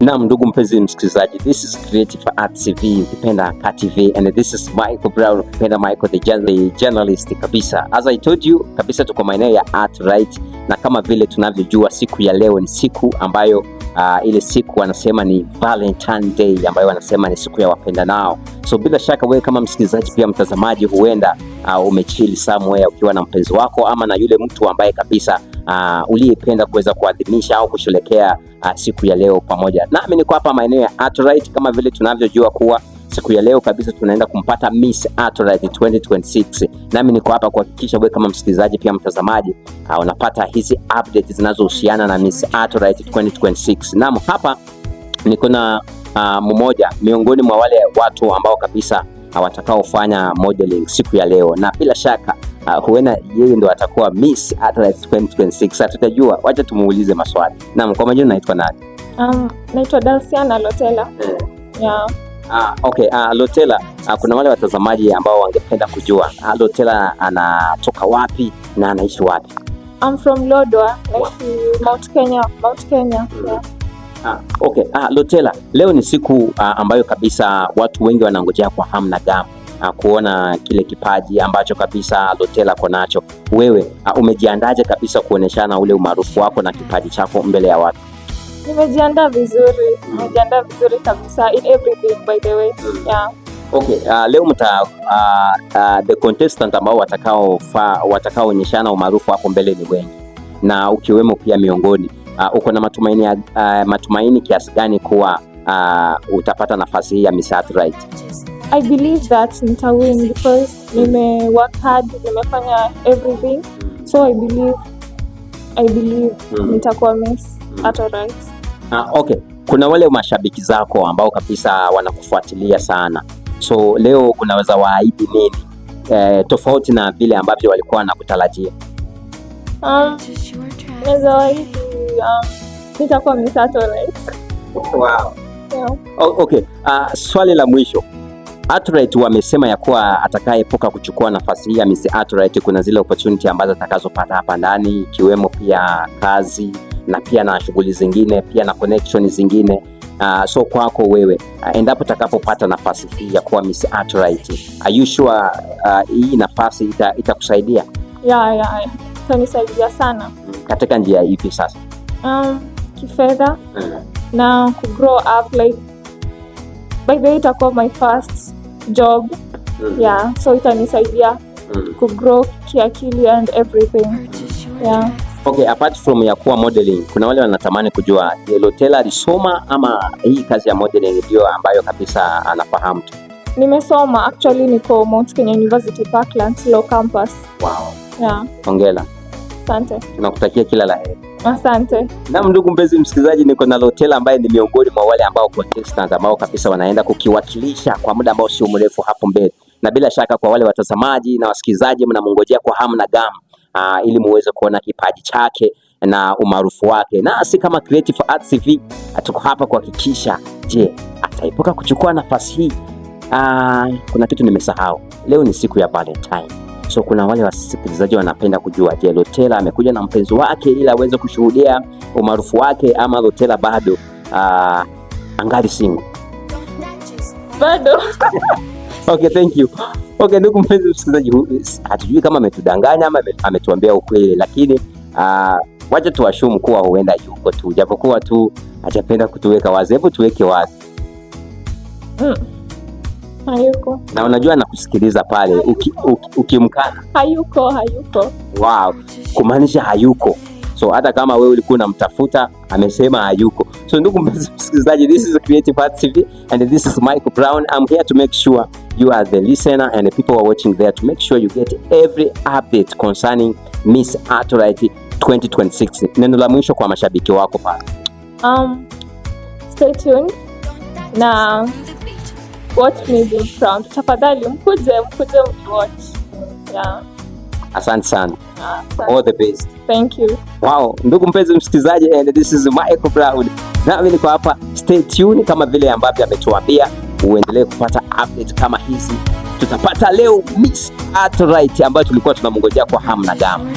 Naam, ndugu mpenzi msikilizaji, this is Creative Arts TV, ukipenda KTV, and this is Michael Brown, ukipenda Michael the journalist kabisa. As I told you kabisa, tuko maeneo ya Art Right, na kama vile tunavyojua siku ya leo ni siku ambayo ile siku wanasema ni Valentine Day, ambayo wanasema ni siku ya wapenda nao. So bila shaka wewe kama msikilizaji pia mtazamaji, huenda umechill somewhere ukiwa na mpenzi wako ama na yule mtu ambaye kabisa uliyependa kuweza kuadhimisha au kusherehekea siku ya leo pamoja. Nami niko hapa maeneo ya Art Right, kama vile tunavyojua kuwa siku ya leo kabisa tunaenda kumpata Miss Art Right 2026. Nami niko hapa kuhakikisha wewe kama msikilizaji pia mtazamaji unapata hizi updates zinazohusiana na Miss Art Right 2026. Naam, hapa niko na mmoja miongoni mwa wale watu ambao kabisa watakaofanya modeling siku ya leo, na bila shaka huenda yeye ndo atakuwa Miss Art Right 2026. Sasa tutajua, wacha tumuulize maswali. Naam, kwa majina naitwa nani? Naitwa Dalciana Lotela. Yeah. Okay, Lotela, kuna wale watazamaji ambao wangependa kujua Lotela anatoka wapi na anaishi wapi? I'm from Lodwar, naishi Mount Kenya. Yeah. Okay, Lotela, leo ni siku ambayo kabisa watu wengi wanangojea kwa hamu na gamu kuona kile kipaji ambacho kabisa Lotela konacho. Wewe umejiandaje kabisa kuoneshana ule umaarufu wako na kipaji chako mbele ya watu? Nimejiandaa vizuri kabisa in everything, by the way. Yeah. Okay, leo the contestant ambao watakaoonyeshana umaarufu wako mbele ni wengi, na ukiwemo pia miongoni. Uko na matumaini kiasi gani kuwa utapata nafasi hii ya Miss Art Right? I believe that nitawin because work hard, nimefanya everything. So I believe nitakuwa Miss Art Right. Okay. Kuna wale mashabiki zako ambao kabisa wanakufuatilia sana. So leo unaweza waahidi nini tofauti na vile ambavyo walikuwa wanakutarajia? Naweza waahidi nitakuwa Miss Art Right. Wow. Yeah. Okay. Swali la mwisho. Art Right wamesema ya kuwa atakayeepuka kuchukua nafasi hii ya Miss Art Right, kuna zile opportunity ambazo atakazopata hapa ndani, ikiwemo pia kazi na pia na shughuli zingine, pia na connection zingine. So kwako wewe, endapo utakapopata nafasi hii ya kuwa Miss Art Right, are you sure hii nafasi itakusaidia? Yeah. Itanisaidia sana. Katika njia ipi sasa? Kifedha na ku grow up, like by the way itakuwa my first job. Yeah, so itanisaidia ku grow kiakili and everything. Yeah. Okay, apart from ya kuwa modeling, kuna wale wanatamani kujua Lotela alisoma ama hii kazi ya modeling ndio ambayo kabisa anafahamu tu? Nimesoma, actually niko Mount Kenya University Parklands Law Campus. Wow. Yeah. Hongera. Asante. Tunakutakia kila la heri. Asante. Na ndugu mpenzi msikilizaji, niko na Lotela ambaye ni miongoni mwa wale ambao contestants ambao kabisa wanaenda kukiwakilisha kwa muda ambao sio mrefu hapo mbele. Na bila shaka kwa wale watazamaji na wasikilizaji mnamngojea kwa hamu na gamu ili muweze kuona kipaji chake na umaarufu wake. Na si kama Creative Arts TV tuko hapa kuhakikisha, je, ataepuka kuchukua nafasi hii? Kuna kitu nimesahau. Leo ni siku ya Valentine. So kuna wale wasikilizaji wanapenda kujua, je, Lotela amekuja na mpenzi wake ili aweze kushuhudia umaarufu wake ama Lotela bado angali single? Bado. Okay, thank you. Okay, ndugu mpenzi msikilizaji, hatujui kama ametudanganya ama ametuambia ukweli, lakini wacha tuashumu kuwa huenda yuko tu, japokuwa tu hajapenda kutuweka wazi. Hebu tuweke wazi. Hayuko. Na unajua nakusikiliza pale ukimkana. Hayuko. Wow, kumaanisha hayuko. So hata kama wewe ulikuwa unamtafuta, amesema hayuko. So ndugu msikilizaji, this is Creative Arts TV and this is Michael Brown. I'm here to make sure you are the listener and the people who are watching there, to make sure you get every update concerning Miss Art Right 2026. Neno la mwisho kwa mashabiki wako pale. Stay tuned na watch me be proud. Tafadhali mkuje watch. Yeah. Asante sana. All the best. Thank you. Wow, ndugu mpenzi msikilizaji, and this is Michael Brown. Nami niko hapa, stay tuned kama vile ambavyo ametuambia, uendelee kupata update kama hizi. Tutapata leo Miss Art Right ambayo tulikuwa tunamngojea kwa hamu na gamu.